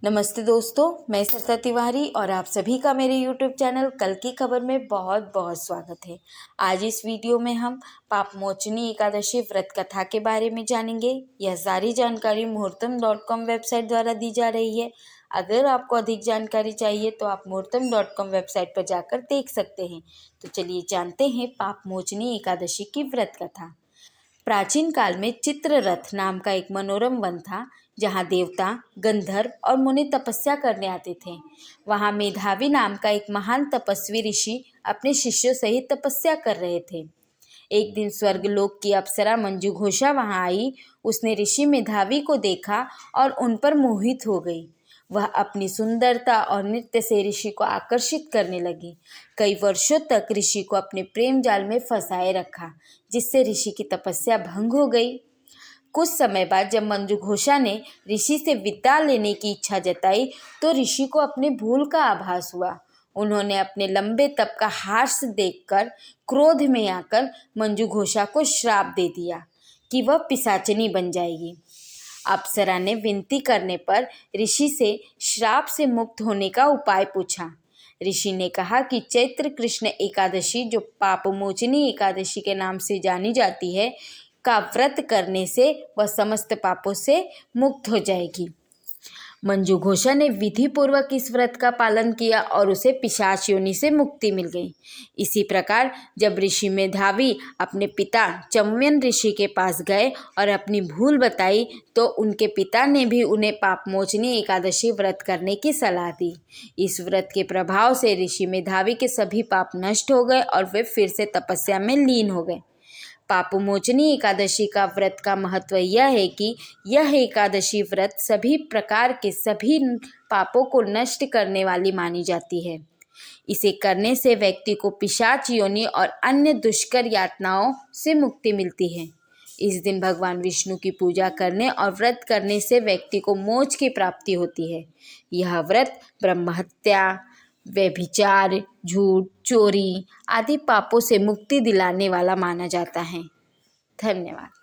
नमस्ते दोस्तों, मैं सरिता तिवारी और आप सभी का मेरे YouTube चैनल कल की खबर में बहुत बहुत स्वागत है। आज इस वीडियो में हम पापमोचनी एकादशी व्रत कथा के बारे में जानेंगे। यह सारी जानकारी मुहूर्तम.com वेबसाइट द्वारा दी जा रही है। अगर आपको अधिक जानकारी चाहिए तो आप मुहूर्तम.com वेबसाइट पर जाकर देख सकते हैं। तो चलिए जानते हैं पापमोचनी एकादशी की व्रत कथा। प्राचीन काल में चित्ररथ नाम का एक मनोरम वन था, जहाँ देवता, गंधर्व और मुनि तपस्या करने आते थे। वहाँ मेधावी नाम का एक महान तपस्वी ऋषि अपने शिष्यों सहित तपस्या कर रहे थे। एक दिन स्वर्गलोक की अप्सरा मंजू घोषा वहाँ आई। उसने ऋषि मेधावी को देखा और उन पर मोहित हो गई। वह अपनी सुंदरता और नृत्य से ऋषि को आकर्षित करने लगी। कई वर्षों तक ऋषि को अपने प्रेम जाल में फंसाए रखा, जिससे ऋषि की तपस्या भंग हो गई। कुछ समय बाद जब मंजू घोषा ने ऋषि से विदा लेने की इच्छा जताई तो ऋषि को अपनी भूल का आभास हुआ। उन्होंने अपने लंबे तप का हास्य देखकर क्रोध में आकर मंजू घोषा को श्राप दे दिया कि वह पिशाचिनी बन जाएगी। अप्सरा ने विनती करने पर ऋषि से श्राप से मुक्त होने का उपाय पूछा। ऋषि ने कहा कि चैत्र कृष्ण एकादशी, जो पापमोचनी एकादशी के नाम से जानी जाती है, का व्रत करने से वह समस्त पापों से मुक्त हो जाएगी। मंजू घोषा ने विधि पूर्वक इस व्रत का पालन किया और उसे पिशाच योनि से मुक्ति मिल गई। इसी प्रकार जब ऋषि मेधावी अपने पिता चम्यन ऋषि के पास गए और अपनी भूल बताई तो उनके पिता ने भी उन्हें पापमोचनी एकादशी व्रत करने की सलाह दी। इस व्रत के प्रभाव से ऋषि मेधावी के सभी पाप नष्ट हो गए और वे फिर से तपस्या में लीन हो गए। पापमोचनी एकादशी का व्रत का महत्व यह है कि यह एकादशी व्रत सभी प्रकार के सभी पापों को नष्ट करने वाली मानी जाती है। इसे करने से व्यक्ति को पिशाच योनि और अन्य दुष्कर यातनाओं से मुक्ति मिलती है। इस दिन भगवान विष्णु की पूजा करने और व्रत करने से व्यक्ति को मोक्ष की प्राप्ति होती है। यह व्रत ब्रह्महत्या, व्यभिचार, झूठ, चोरी आदि पापों से मुक्ति दिलाने वाला माना जाता है। धन्यवाद।